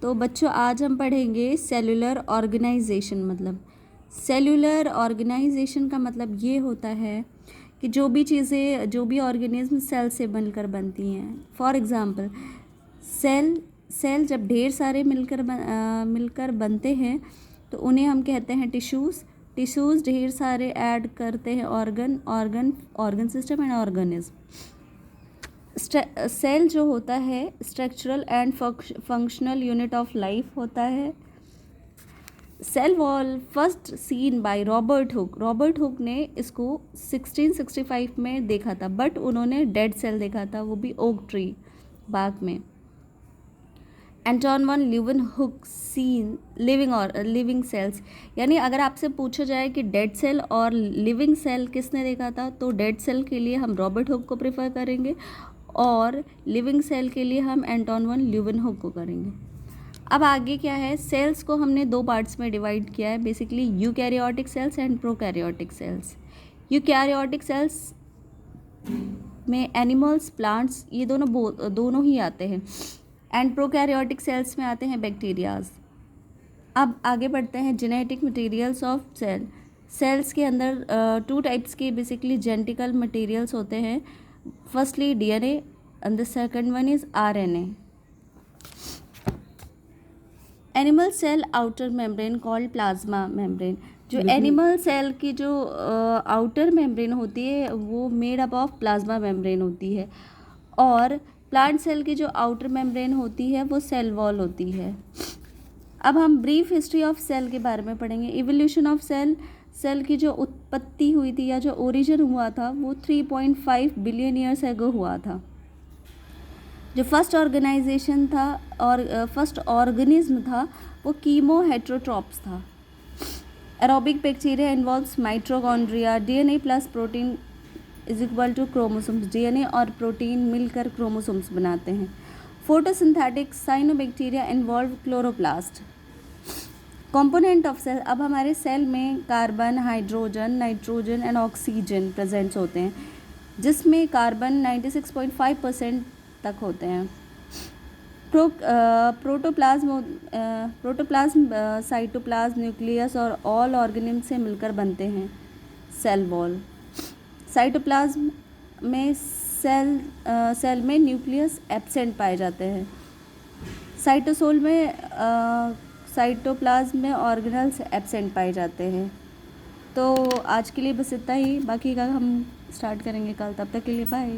तो बच्चों आज हम पढ़ेंगे सेलुलर ऑर्गेनाइजेशन। मतलब सेलुलर ऑर्गेनाइजेशन का मतलब ये होता है कि जो भी चीज़ें, जो भी ऑर्गेनिज्म सेल से बनकर बनती हैं। फॉर एग्ज़ाम्पल सेल जब ढेर सारे मिलकर बनते हैं तो उन्हें हम कहते हैं टिश्यूज़ ढेर सारे ऐड करते हैं organ system and organism. Cell जो होता है structural and functional unit of life होता है। Cell wall first seen by Robert Hooke ने इसको 1665 में देखा था, बट उन्होंने डेड सेल देखा था, वो भी ओक ट्री बाग में। Anton van Leeuwenhoek seen living cells. यानी अगर आपसे पूछा जाए कि डेड सेल और लिविंग सेल किसने देखा था, तो डेड सेल के लिए हम रॉबर्ट हुक को प्रेफर करेंगे और लिविंग सेल के लिए हम एंटोन वन ल्यूवेनहुक को करेंगे। अब आगे क्या है, सेल्स को हमने दो पार्ट्स में डिवाइड किया है, basically eukaryotic cells and prokaryotic cells. Eukaryotic cells में एनिमल्स, प्लांट्स, ये दोनों ही आते हैं, एंड प्रोकैरियोटिक सेल्स में आते हैं बैक्टीरियाज। अब आगे बढ़ते हैं जेनेटिक मटेरियल्स ऑफ सेल्स के अंदर टू टाइप्स के बेसिकली जेनेटिकल मटेरियल्स होते हैं। Firstly DNA and the second one is RNA. Animal cell outer membrane called plasma membrane. जो एनिमल सेल की जो आउटर मेम्ब्रेन होती है वो made up of plasma membrane होती है, और प्लांट सेल की जो आउटर मेम्ब्रेन होती है वो सेल वॉल होती है। अब हम ब्रीफ हिस्ट्री ऑफ सेल के बारे में पढ़ेंगे। इवोल्यूशन ऑफ सेल की जो उत्पत्ति हुई थी या जो ओरिजिन हुआ था वो 3.5 बिलियन ईयर्स एगो हुआ था। जो फर्स्ट ऑर्गेनाइजेशन था और फर्स्ट ऑर्गेनिज्म था वो कीमो हेट्रोट्रॉप्स था। Aerobic bacteria involves mitochondria. DNA plus protein is equal to chromosomes. DNA और प्रोटीन मिलकर क्रोमोसोम्स बनाते हैं। Photosynthetic cyanobacteria involve chloroplast. Component of cell. अब हमारे सेल में carbon, hydrogen, nitrogen and oxygen presents होते हैं, जिसमें कार्बन 96.5% तक होते हैं। प्रोटोप्लाज्म साइटोप्लाज्म, न्यूक्लियस और ऑल ऑर्गेनिज्म से मिलकर बनते हैं सेल वॉल। साइटोप्लाज्म में सेल में न्यूक्लियस एब्सेंट पाए जाते हैं। साइटोसोल में साइटोप्लाज्म में ऑर्गेनल्स एब्सेंट पाए जाते हैं। तो आज के लिए बस इतना ही, बाकी का हम स्टार्ट करेंगे कल। तब तक के लिए बाय।